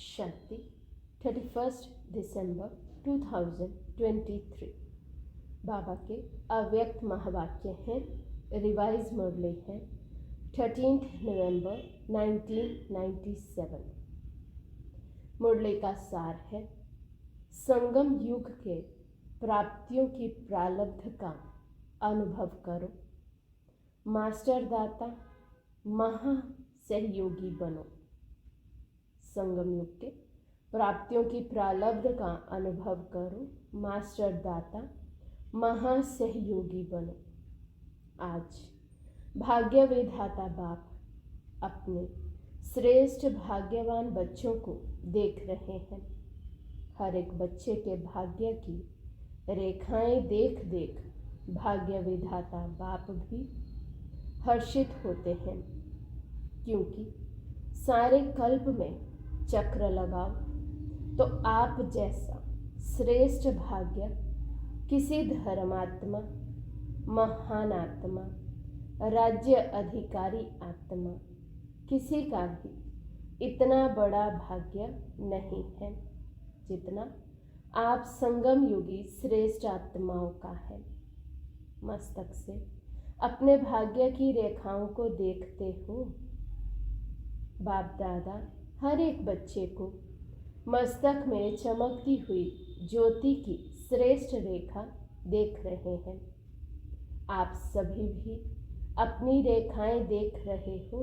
शांति 31 दिसंबर 2023। बाबा के अव्यक्त महावाक्य हैं, रिवाइज मुरली है 13 नवंबर 1997। मुरली का सार है, संगम युग के प्राप्तियों की प्रारब्ध का अनुभव करो, मास्टर दाता महा सहयोगी बनो। संगम युग के प्राप्तियों की प्रारब्ध का अनुभव करो, मास्टर दाता महासहयोगी बनो। आज भाग्य विधाता बाप अपने श्रेष्ठ भाग्यवान बच्चों को देख रहे हैं। हर एक बच्चे के भाग्य की रेखाएं देख देख भाग्य विधाता बाप भी हर्षित होते हैं, क्योंकि सारे कल्प में चक्र लगाओ तो आप जैसा श्रेष्ठ भाग्य किसी धर्मात्मा, महान आत्मा, राज्य अधिकारी आत्मा किसी का भी इतना बड़ा भाग्य नहीं है जितना आप संगम युगी श्रेष्ठ आत्माओं का है। मस्तक से अपने भाग्य की रेखाओं को देखते हो। बाप दादा हर एक बच्चे को मस्तक में चमकती हुई ज्योति की श्रेष्ठ रेखा देख रहे हैं। आप सभी भी अपनी रेखाएं देख रहे हो।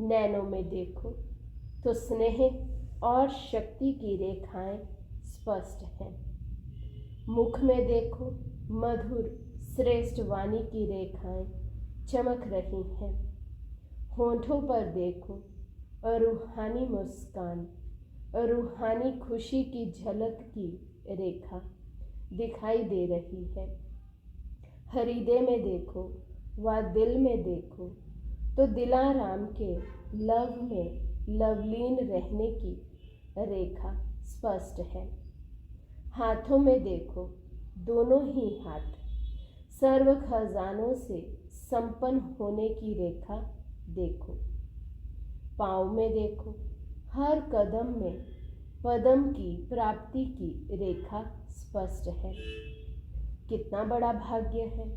नैनों में देखो तो स्नेह और शक्ति की रेखाएं स्पष्ट हैं। मुख में देखो, मधुर श्रेष्ठ वाणी की रेखाएं चमक रही हैं। होंठों पर देखो रूहानी मुस्कान, रूहानी खुशी की झलक की रेखा दिखाई दे रही है। हृदय में देखो व दिल में देखो तो दिलाराम के लव में लवलीन रहने की रेखा स्पष्ट है। हाथों में देखो, दोनों ही हाथ सर्व खजानों से संपन्न होने की रेखा देखो। पाँव में देखो, हर कदम में पदम की प्राप्ति की रेखा स्पष्ट है। कितना बड़ा भाग्य है।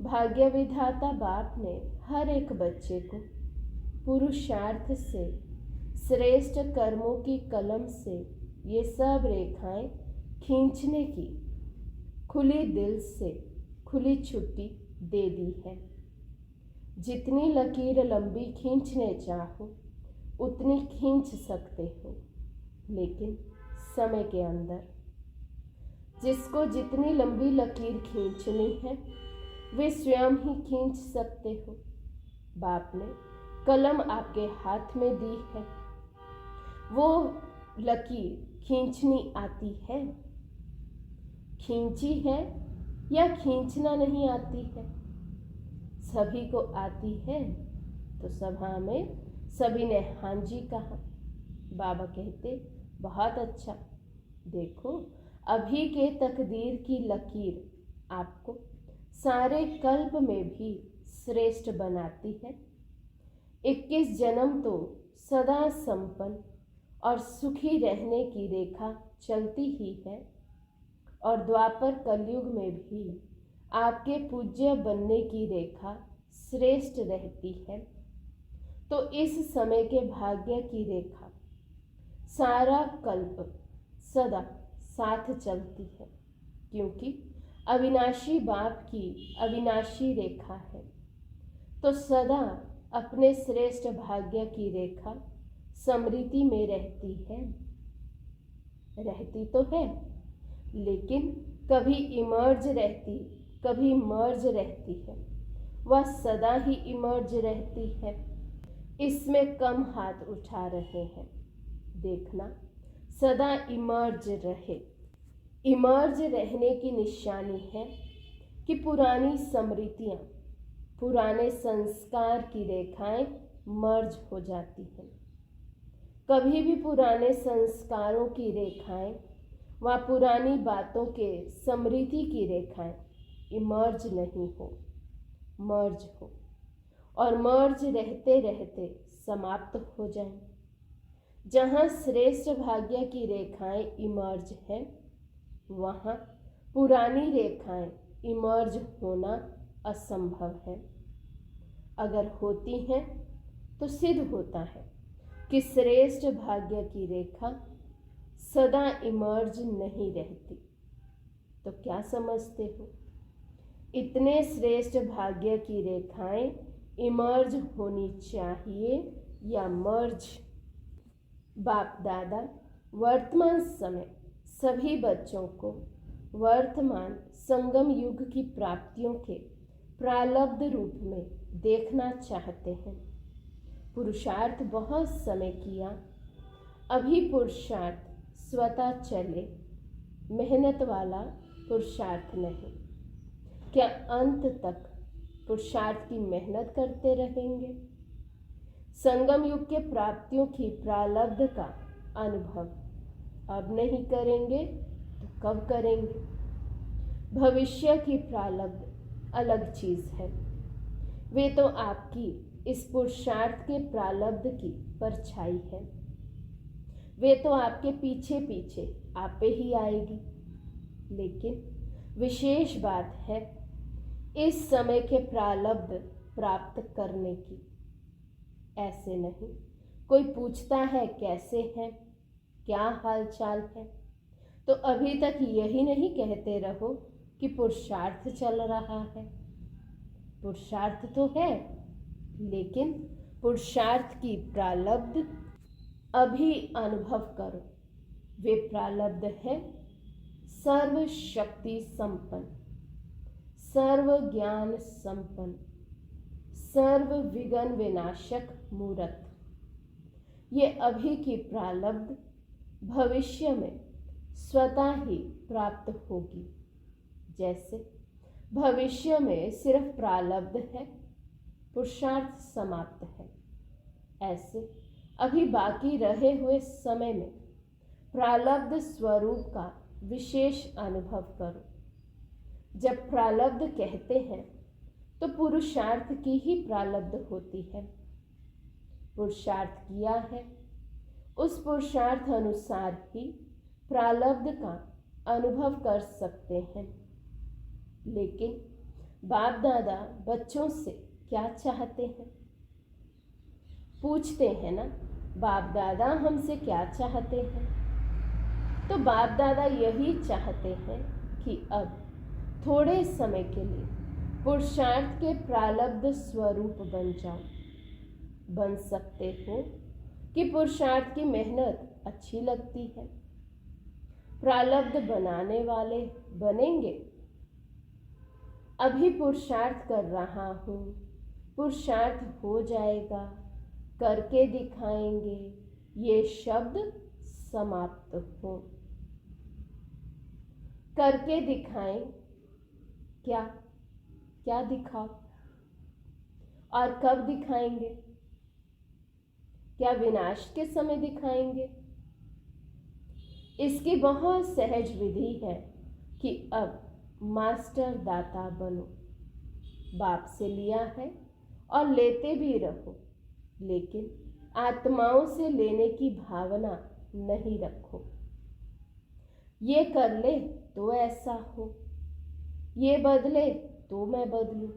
भाग्य विधाता बाप ने हर एक बच्चे को पुरुषार्थ से, श्रेष्ठ कर्मों की कलम से ये सब रेखाएं खींचने की खुली दिल से खुली छुट्टी दे दी है। जितनी लकीर लंबी खींचने चाहो उतनी खींच सकते हो, लेकिन समय के अंदर। जिसको जितनी लंबी लकीर खींचनी है वे स्वयं ही खींच सकते हो। बाप ने कलम आपके हाथ में दी है, वो लकीर खींचनी आती है। खींची है या खींचना नहीं आती है? सभी को आती है। तो सभा में सभी ने हाँ जी कहा। बाबा कहते बहुत अच्छा। देखो, अभी के तकदीर की लकीर आपको सारे कल्प में भी श्रेष्ठ बनाती है। 21 जन्म तो सदा संपन्न और सुखी रहने की रेखा चलती ही है, और द्वापर कलयुग में भी आपके पूज्य बनने की रेखा श्रेष्ठ रहती है। तो इस समय के भाग्य की रेखा सारा कल्प सदा साथ चलती है, क्योंकि अविनाशी बाप की अविनाशी रेखा है। तो सदा अपने श्रेष्ठ भाग्य की रेखा समृद्धि में रहती है। रहती तो है, लेकिन कभी इमर्ज रहती, कभी मर्ज रहती है। वह सदा ही इमर्ज रहती है। इसमें कम हाथ उठा रहे हैं। देखना, सदा इमर्ज रहे। इमर्ज रहने की निशानी है कि पुरानी स्मृतियाँ, पुराने संस्कार की रेखाएं मर्ज हो जाती हैं। कभी भी पुराने संस्कारों की रेखाएं व पुरानी बातों के स्मृति की रेखाएं इमर्ज नहीं हो, मर्ज हो, और मर्ज रहते रहते समाप्त हो जाए। जहाँ श्रेष्ठ भाग्य की रेखाएं इमर्ज हैं, वहाँ पुरानी रेखाएं इमर्ज होना असंभव है। अगर होती हैं तो सिद्ध होता है कि श्रेष्ठ भाग्य की रेखा सदा इमर्ज नहीं रहती। तो क्या समझते हो, इतने श्रेष्ठ भाग्य की रेखाएं इमर्ज होनी चाहिए या मर्ज? बाप दादा वर्तमान समय सभी बच्चों को वर्तमान संगम युग की प्राप्तियों के प्रारब्ध रूप में देखना चाहते हैं। पुरुषार्थ बहुत समय किया, अभी पुरुषार्थ स्वतः चले, मेहनत वाला पुरुषार्थ नहीं। क्या अंत तक पुरुषार्थ की मेहनत करते रहेंगे? संगम युग के प्राप्तियों की प्रारब्ध का अनुभव अब नहीं करेंगे तो कब करेंगे? भविष्य की प्रारब्ध अलग चीज है। वे तो आपकी इस पुरुषार्थ के प्रारब्ध की परछाई है। वे तो आपके पीछे पीछे आपे ही आएगी। लेकिन विशेष बात है इस समय के प्रारब्ध प्राप्त करने की। ऐसे नहीं कोई पूछता है कैसे हैं, क्या हाल चाल है, तो अभी तक यही नहीं कहते रहो कि पुरुषार्थ चल रहा है। पुरुषार्थ तो है, लेकिन पुरुषार्थ की प्रारब्ध अभी अनुभव करो। वे प्रारब्ध है सर्व शक्ति संपन्न, सर्व ज्ञान संपन्न, सर्व विघ्न विनाशक मूर्त। ये अभी की प्रारब्ध भविष्य में स्वतः ही प्राप्त होगी। जैसे भविष्य में सिर्फ प्रारब्ध है, पुरुषार्थ समाप्त है, ऐसे अभी बाकी रहे हुए समय में प्रारब्ध स्वरूप का विशेष अनुभव करो। जब प्रारब्ध कहते हैं तो पुरुषार्थ की ही प्रारब्ध होती है। पुरुषार्थ किया है, उस पुरुषार्थ अनुसार ही प्रारब्ध का अनुभव कर सकते हैं। लेकिन बाप दादा बच्चों से क्या चाहते हैं? पूछते हैं ना, बाप दादा हमसे क्या चाहते हैं? तो बाप दादा यही चाहते हैं कि अब थोड़े समय के लिए पुरुषार्थ के प्रारब्ध स्वरूप बन जाओ। बन सकते हो कि पुरुषार्थ की मेहनत अच्छी लगती है, प्रारब्ध बनाने वाले बनेंगे। अभी पुरुषार्थ कर रहा हूँ, पुरुषार्थ हो जाएगा, करके दिखाएंगे, ये शब्द समाप्त हो। करके दिखाएं, क्या क्या दिखाओ और कब दिखाएंगे? क्या विनाश के समय दिखाएंगे? इसकी बहुत सहज विधि है कि अब मास्टर दाता बनो। बाप से लिया है और लेते भी रहो, लेकिन आत्माओं से लेने की भावना नहीं रखो। ये कर ले तो ऐसा हो, ये बदले तो मैं बदलूं,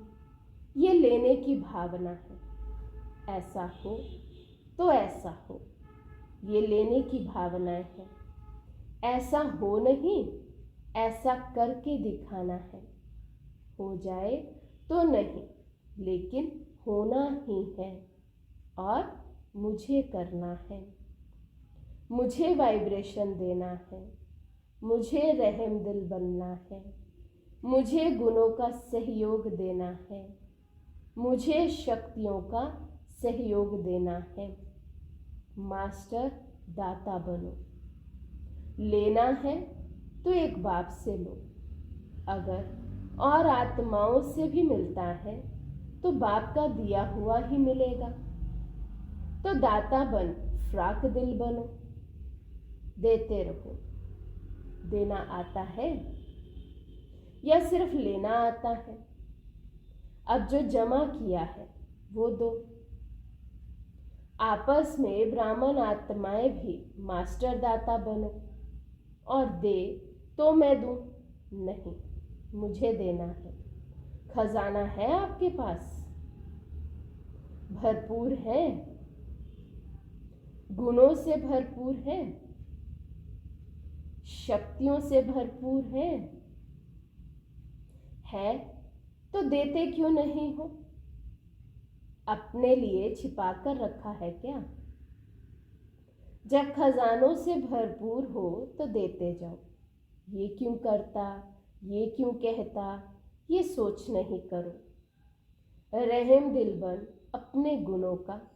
ये लेने की भावना है। ऐसा हो तो ऐसा हो, ये लेने की भावनाएं हैं। ऐसा हो नहीं, ऐसा करके दिखाना है। हो जाए तो नहीं, लेकिन होना ही है और मुझे करना है। मुझे वाइब्रेशन देना है, मुझे रहम दिल बनना है, मुझे गुणों का सहयोग देना है, मुझे शक्तियों का सहयोग देना है। मास्टर दाता बनो। लेना है तो एक बाप से लो, अगर और आत्माओं से भी मिलता है तो बाप का दिया हुआ ही मिलेगा। तो दाता बन फ्राक दिल बनो, देते रहो। देना आता है या सिर्फ लेना आता है? अब जो जमा किया है वो दो। आपस में ब्राह्मण आत्माएं भी मास्टर दाता बनो और दे तो मैं दूं, नहीं मुझे देना है। खजाना है आपके पास, भरपूर है, गुणों से भरपूर है, शक्तियों से भरपूर है तो देते क्यों नहीं हो? अपने लिए छिपा कर रखा है क्या? जब खजानों से भरपूर हो तो देते जाओ। ये क्यों करता, ये क्यों कहता, ये सोच नहीं करो। रहम दिल बन अपने गुणों का,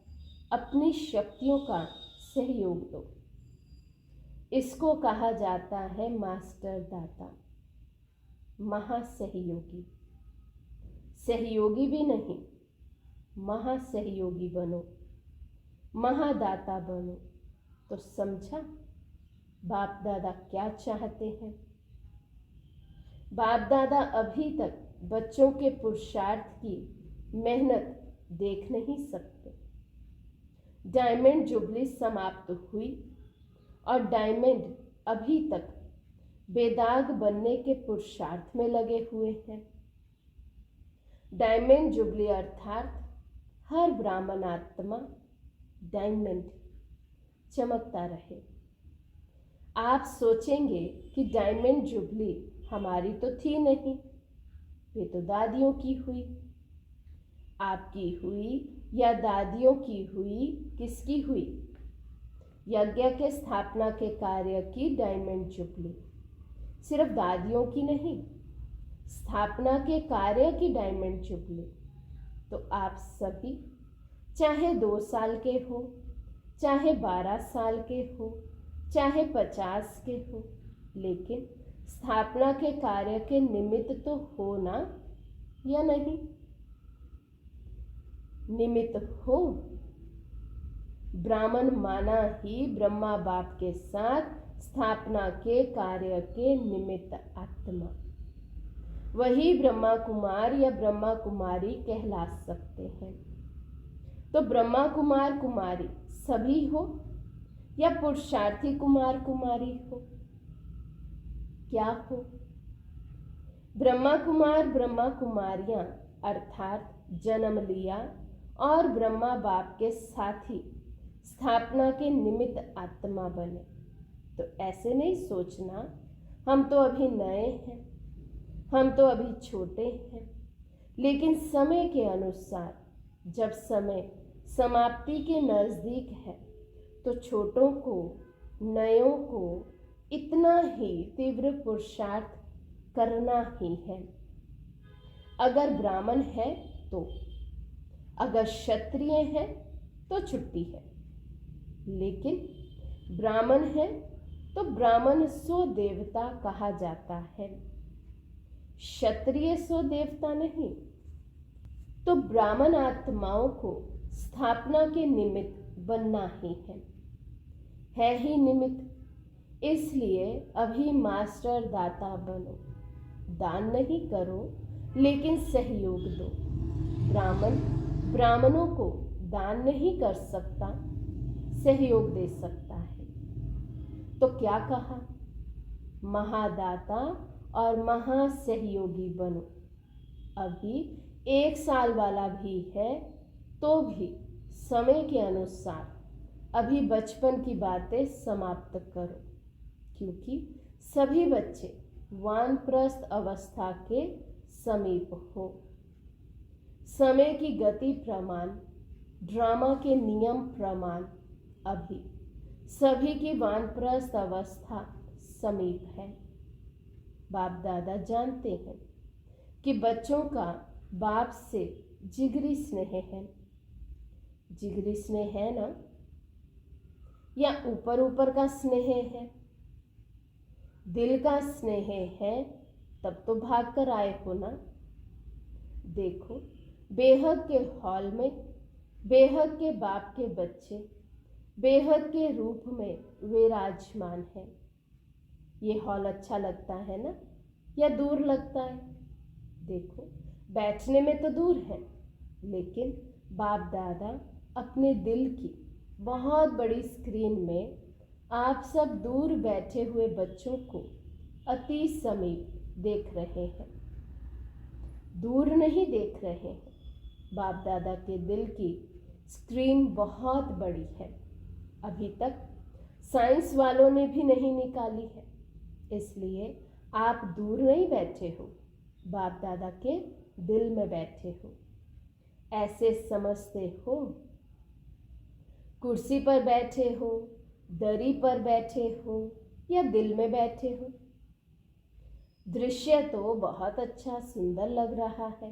अपनी शक्तियों का सहयोग दो। इसको कहा जाता है मास्टर दाता, महासहयोगी। सहयोगी भी नहीं, महासहयोगी बनो, महादाता बनो। तो समझा बाप दादा क्या चाहते हैं? बाप दादा अभी तक बच्चों के पुरुषार्थ की मेहनत देख नहीं सकते। डायमंड जुबली समाप्त हुई और डायमंड अभी तक बेदाग बनने के पुरुषार्थ में लगे हुए हैं। डायमंड जुबली अर्थात हर ब्राह्मण आत्मा डायमंड चमकता रहे। आप सोचेंगे कि डायमंड जुबली हमारी तो थी नहीं, वे तो दादियों की हुई। आपकी हुई या दादियों की हुई, किसकी हुई? यज्ञ के स्थापना के कार्य की डायमंड जुबली सिर्फ दादियों की नहीं, स्थापना के कार्य की डायमंड जुबली। तो आप सभी चाहे 2 साल के हो, चाहे 12 साल के हो, चाहे 50 के हो, लेकिन स्थापना के कार्य के निमित्त तो हो ना, या नहीं? निमित्त हो। ब्राह्मण माना ही ब्रह्मा बाप के साथ स्थापना के कार्य के निमित्त आत्मा, वही ब्रह्मा कुमार या ब्रह्मा कुमारी कहला सकते हैं। तो ब्रह्मा कुमार कुमारी सभी हो या पुरुषार्थी कुमार कुमारी हो? क्या हो? ब्रह्मा कुमार ब्रह्मा कुमारियां अर्थात जन्म लिया और ब्रह्मा बाप के साथी स्थापना के निमित्त आत्मा बने। तो ऐसे नहीं सोचना हम तो अभी नए हैं, हम तो अभी छोटे हैं, लेकिन समय के अनुसार जब समय समाप्ति के नज़दीक है तो छोटों को, नयों को इतना ही तीव्र पुरुषार्थ करना ही है। अगर ब्राह्मण है तो, अगर क्षत्रिय है तो छुट्टी है, लेकिन ब्राह्मण है तो ब्राह्मण सो देवता कहा जाता है, क्षत्रिय सो देवता नहीं। तो ब्राह्मण आत्माओं को स्थापना के निमित्त बनना ही है ही निमित्त। इसलिए अभी मास्टर दाता बनो, दान नहीं करो लेकिन सहयोग दो। ब्राह्मण ब्राह्मणों को दान नहीं कर सकता, सहयोग दे सकता है। तो क्या कहा? महादाता और महासहयोगी बनो। अभी 1 साल वाला भी है तो भी समय के अनुसार अभी बचपन की बातें समाप्त करो, क्योंकि सभी बच्चे वानप्रस्थ अवस्था के समीप हो। समय की गति प्रमाण, ड्रामा के नियम प्रमाण अभी सभी की वानप्रस्थ अवस्था समीप है। बाप दादा जानते हैं कि बच्चों का बाप से जिगरी स्नेह है। जिगरी स्नेह है ना, या ऊपर ऊपर का स्नेह है? दिल का स्नेह है तब तो भाग कर आए हो ना। देखो, बेहद के हॉल में बेहद के बाप के बच्चे बेहद के रूप में विराजमान है। ये हॉल अच्छा लगता है ना, या दूर लगता है? देखो, बैठने में तो दूर है, लेकिन बाप दादा अपने दिल की बहुत बड़ी स्क्रीन में आप सब दूर बैठे हुए बच्चों को अति समीप देख रहे हैं। दूर नहीं देख रहे हैं, बाप दादा के दिल की स्क्रीन बहुत बड़ी है। अभी तक साइंस वालों ने भी नहीं निकाली है, इसलिए आप दूर नहीं बैठे हो, बाप दादा के दिल में बैठे हो। ऐसे समझते हो, कुर्सी पर बैठे हो, दरी पर बैठे हो या दिल में बैठे हो। दृश्य तो बहुत अच्छा सुंदर लग रहा है।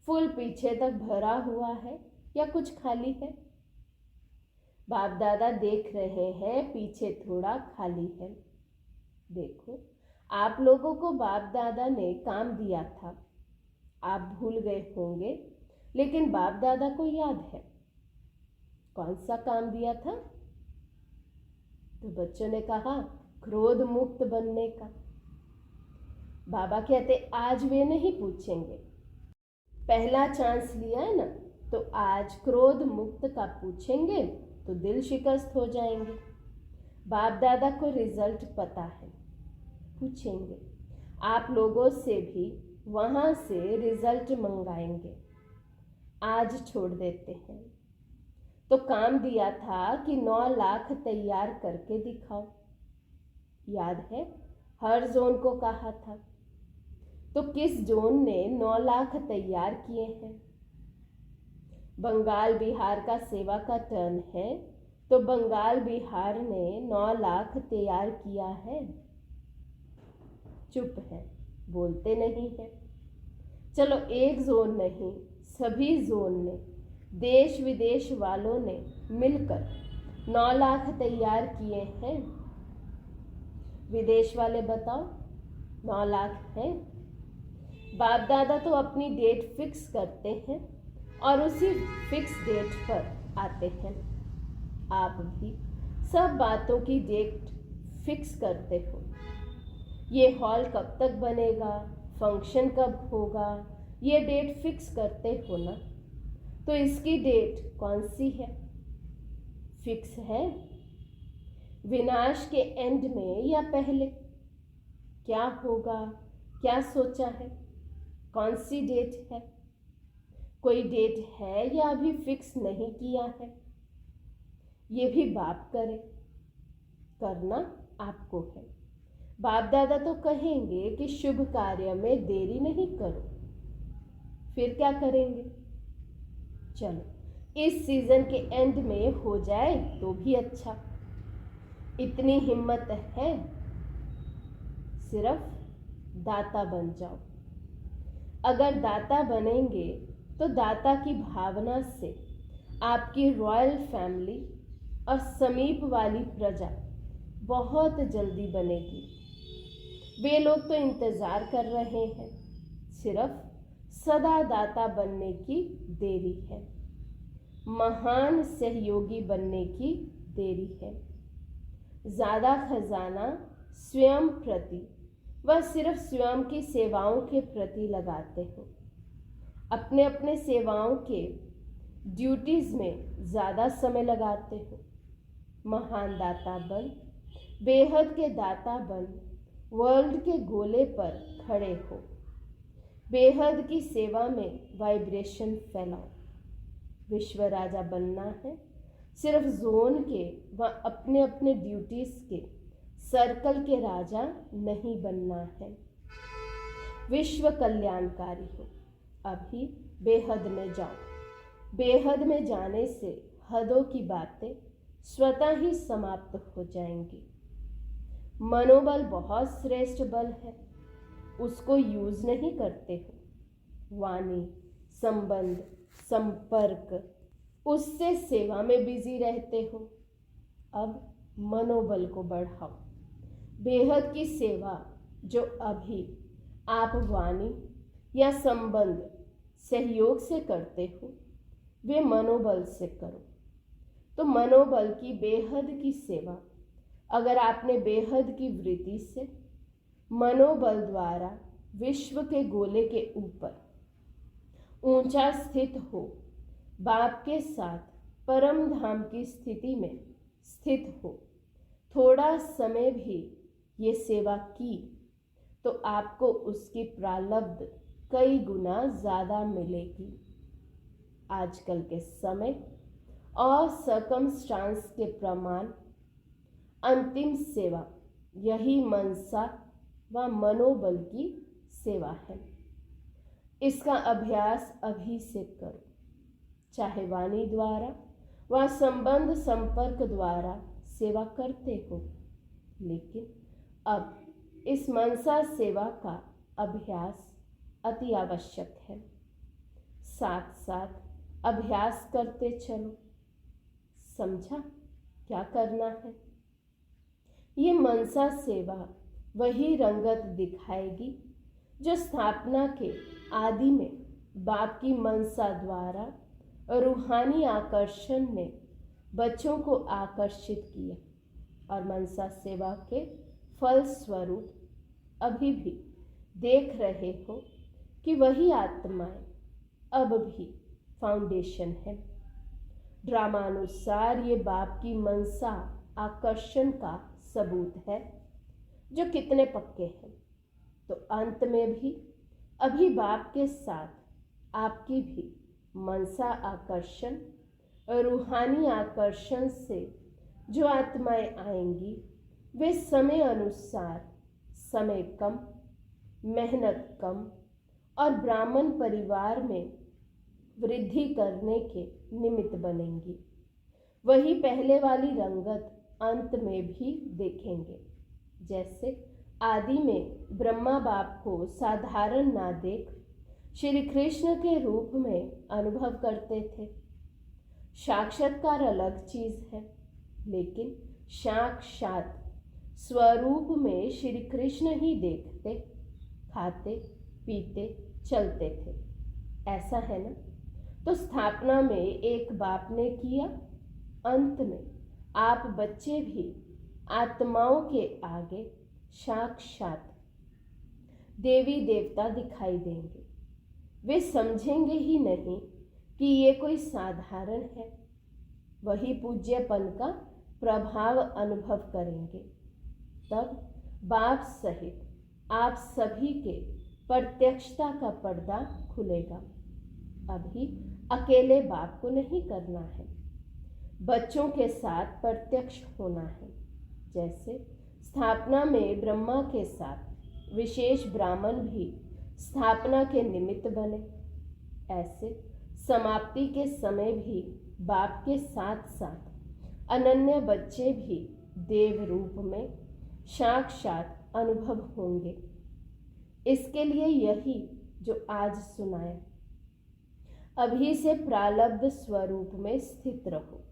फूल पीछे तक भरा हुआ है या कुछ खाली है? बाप दादा देख रहे हैं पीछे थोड़ा खाली है। देखो, आप लोगों को बाप दादा ने काम दिया था, आप भूल गए होंगे, लेकिन बाप दादा को याद है। कौन सा काम दिया था? तो बच्चों ने कहा क्रोध मुक्त बनने का। बाबा कहते आज वे नहीं पूछेंगे, पहला चांस लिया है ना, तो आज क्रोध मुक्त का पूछेंगे तो दिल शिकस्त हो जाएंगे। बाप दादा को रिजल्ट पता है, पूछेंगे। आप लोगों से भी वहां से रिजल्ट मंगाएंगे। आज छोड़ देते हैं। तो काम दिया था कि 9 लाख तैयार करके दिखाओ, याद है? हर जोन को कहा था। तो किस जोन ने 9 लाख तैयार किए हैं? बंगाल बिहार का सेवा का टर्न है, तो बंगाल बिहार ने 9 लाख तैयार किया है। चुप है, बोलते नहीं है। चलो, एक जोन नहीं, सभी जोन ने, देश विदेश वालों ने मिलकर 9 लाख तैयार किए हैं। विदेश वाले बताओ, 9 लाख है? बाप दादा तो अपनी डेट फिक्स करते हैं और उसी फिक्स डेट पर आते हैं। आप भी सब बातों की डेट फिक्स करते हो। ये हॉल कब तक बनेगा, फंक्शन कब होगा, ये डेट फिक्स करते हो ना। तो इसकी डेट कौन सी है? फिक्स है? विनाश के एंड में या पहले? क्या होगा, क्या सोचा है? कौन सी डेट है? कोई डेट है या अभी फिक्स नहीं किया है? ये भी बाप करे, करना आपको है। बाप दादा तो कहेंगे कि शुभ कार्य में देरी नहीं करो। फिर क्या करेंगे? चलो, इस सीजन के एंड में हो जाए तो भी अच्छा। इतनी हिम्मत है, सिर्फ दाता बन जाओ। अगर दाता बनेंगे तो दाता की भावना से आपकी रॉयल फैमिली और समीप वाली प्रजा बहुत जल्दी बनेगी। वे लोग तो इंतजार कर रहे हैं, सिर्फ सदा दाता बनने की देरी है, महान सहयोगी बनने की देरी है। ज़्यादा खजाना स्वयं प्रति व सिर्फ स्वयं की सेवाओं के प्रति लगाते हो। अपने अपने सेवाओं के ड्यूटीज़ में ज़्यादा समय लगाते हो। महान दाता बन, बेहद के दाता बन, वर्ल्ड के गोले पर खड़े हो। बेहद की सेवा में वाइब्रेशन फैलाओ। विश्व राजा बनना है, सिर्फ जोन के व अपने अपने ड्यूटीज़ के सर्कल के राजा नहीं बनना है। विश्व कल्याणकारी हो। अभी बेहद में जाओ। बेहद में जाने से हदों की बातें स्वतः ही समाप्त हो जाएंगी। मनोबल बहुत श्रेष्ठ बल है, उसको यूज नहीं करते हो। वाणी, संबंध, संपर्क, उससे सेवा में बिजी रहते हो। अब मनोबल को बढ़ाओ। बेहद की सेवा जो अभी आप वाणी या संबंध सहयोग से करते हो, वे मनोबल से करो। तो मनोबल की बेहद की सेवा अगर आपने बेहद की वृत्ति से मनोबल द्वारा विश्व के गोले के ऊपर ऊंचा स्थित हो, बाप के साथ परम धाम की स्थिति में स्थित हो, थोड़ा समय भी ये सेवा की तो आपको उसकी प्रारब्ध कई गुना ज़्यादा मिलेगी। आजकल के समय और सर्कमस्टांस के प्रमाण अंतिम सेवा यही मनसा व मनोबल की सेवा है। इसका अभ्यास अभी से करो, चाहे वाणी द्वारा व संबंध संपर्क द्वारा सेवा करते हो, लेकिन अब इस मनसा सेवा का अभ्यास अति आवश्यक है। साथ साथ अभ्यास करते चलो। समझा क्या करना है? ये मनसा सेवा वही रंगत दिखाएगी जो स्थापना के आदि में बाप की मनसा द्वारा रूहानी आकर्षण ने बच्चों को आकर्षित किया, और मनसा सेवा के फल स्वरूप अभी भी देख रहे हो कि वही आत्माएं अब भी फाउंडेशन है। ड्रामानुसार ये बाप की मनसा आकर्षण का सबूत है जो कितने पक्के हैं। तो अंत में भी अभी बाप के साथ आपकी भी मनसा आकर्षण और रूहानी आकर्षण से जो आत्माएं आएंगी वे समय अनुसार समय कम, मेहनत कम और ब्राह्मण परिवार में वृद्धि करने के निमित्त बनेंगी। वही पहले वाली रंगत अंत में भी देखेंगे। जैसे आदि में ब्रह्मा बाप को साधारण ना देख श्री कृष्ण के रूप में अनुभव करते थे। साक्षात्कार अलग चीज है, लेकिन साक्षात स्वरूप में श्री कृष्ण ही देखते, खाते, पीते, चलते थे। ऐसा है ना? तो स्थापना में एक बाप ने किया, अंत में आप बच्चे भी आत्माओं के आगे साक्षात देवी देवता दिखाई देंगे। वे समझेंगे ही नहीं कि ये कोई साधारण है, वही पूज्यपन का प्रभाव अनुभव करेंगे। तब बाप सहित आप सभी के प्रत्यक्षता का पर्दा खुलेगा। अभी अकेले बाप को नहीं करना है, बच्चों के साथ प्रत्यक्ष होना है। जैसे स्थापना में ब्रह्मा के साथ विशेष ब्राह्मण भी स्थापना के निमित्त बने, ऐसे समाप्ति के समय भी बाप के साथ साथ अनन्य बच्चे भी देव रूप में साक्षात अनुभव होंगे। इसके लिए यही जो आज सुनाया, अभी से प्रारब्ध स्वरूप में स्थित रहो।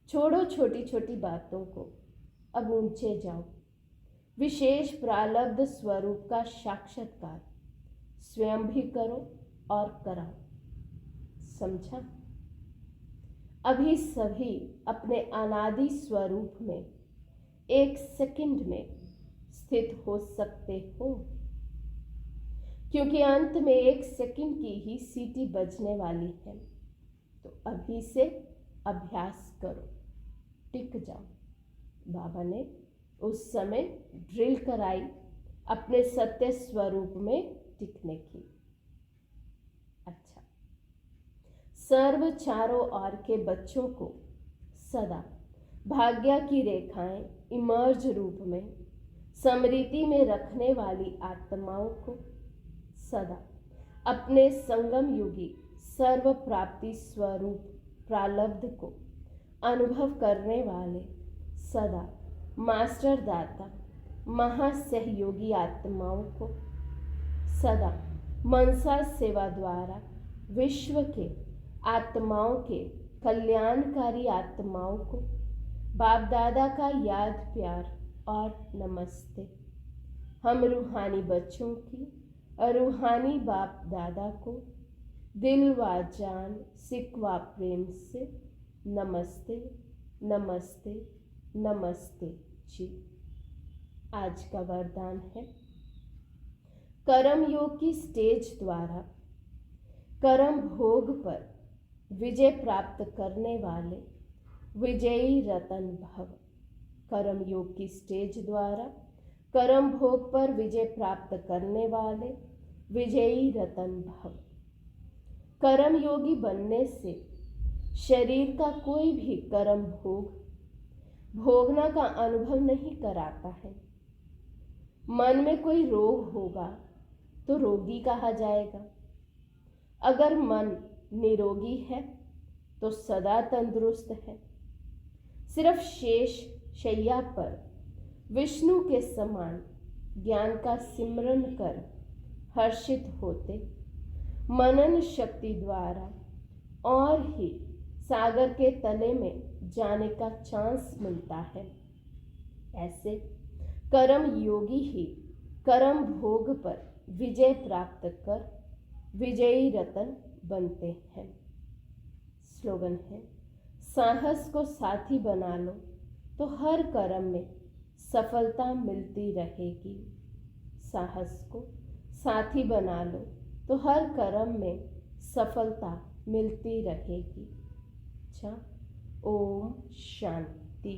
छोड़ो छोटी छोटी बातों को, अब ऊंचे जाओ। विशेष प्रारब्ध स्वरूप का साक्षात्कार स्वयं भी करो और कराओ। समझा? अभी सभी अपने अनादि स्वरूप में एक सेकंड में स्थित हो सकते हो, क्योंकि अंत में एक सेकंड की ही सीटी बजने वाली है। तो अभी से अभ्यास करो, टिक जाओ। बाबा ने उस समय ड्रिल कराई अपने सत्य स्वरूप में टिकने की। अच्छा, सर्व चारों ओर के बच्चों को सदा भाग्य की रेखाएं इमर्ज रूप में स्मृति में रखने वाली आत्माओं को सदा अपने संगम युगी सर्व प्राप्ति स्वरूप प्रारब्ध को अनुभव करने वाले सदा मास्टर दाता महासहयोगी आत्माओं को सदा मनसा सेवा द्वारा विश्व के आत्माओं के कल्याणकारी आत्माओं को बाप दादा का याद प्यार और नमस्ते। हम रूहानी बच्चों की और रूहानी बाप दादा को दिल व जान सिक व प्रेम से नमस्ते नमस्ते नमस्ते जी। आज का वरदान है, कर्म योग की स्टेज द्वारा कर्म भोग पर विजय प्राप्त करने वाले विजयी रतन भव। कर्म योग की स्टेज द्वारा कर्म भोग पर विजय प्राप्त करने वाले विजयी रतन भव। कर्म योगी बनने से शरीर का कोई भी कर्म भोगना का अनुभव नहीं कराता है। मन में कोई रोग होगा तो रोगी कहा जाएगा। अगर मन निरोगी है तो सदा तंदुरुस्त है। सिर्फ शेष शैया पर विष्णु के समान ज्ञान का सिमरन कर हर्षित होते मनन शक्ति द्वारा और ही सागर के तले में जाने का चांस मिलता है। ऐसे कर्म योगी ही कर्म भोग पर विजय प्राप्त कर विजयी रतन बनते हैं। स्लोगन है, साहस को साथी बना लो तो हर कर्म में सफलता मिलती रहेगी। साहस को साथी बना लो तो हर कर्म में सफलता मिलती रहेगी। अच्छा, ओम शांति।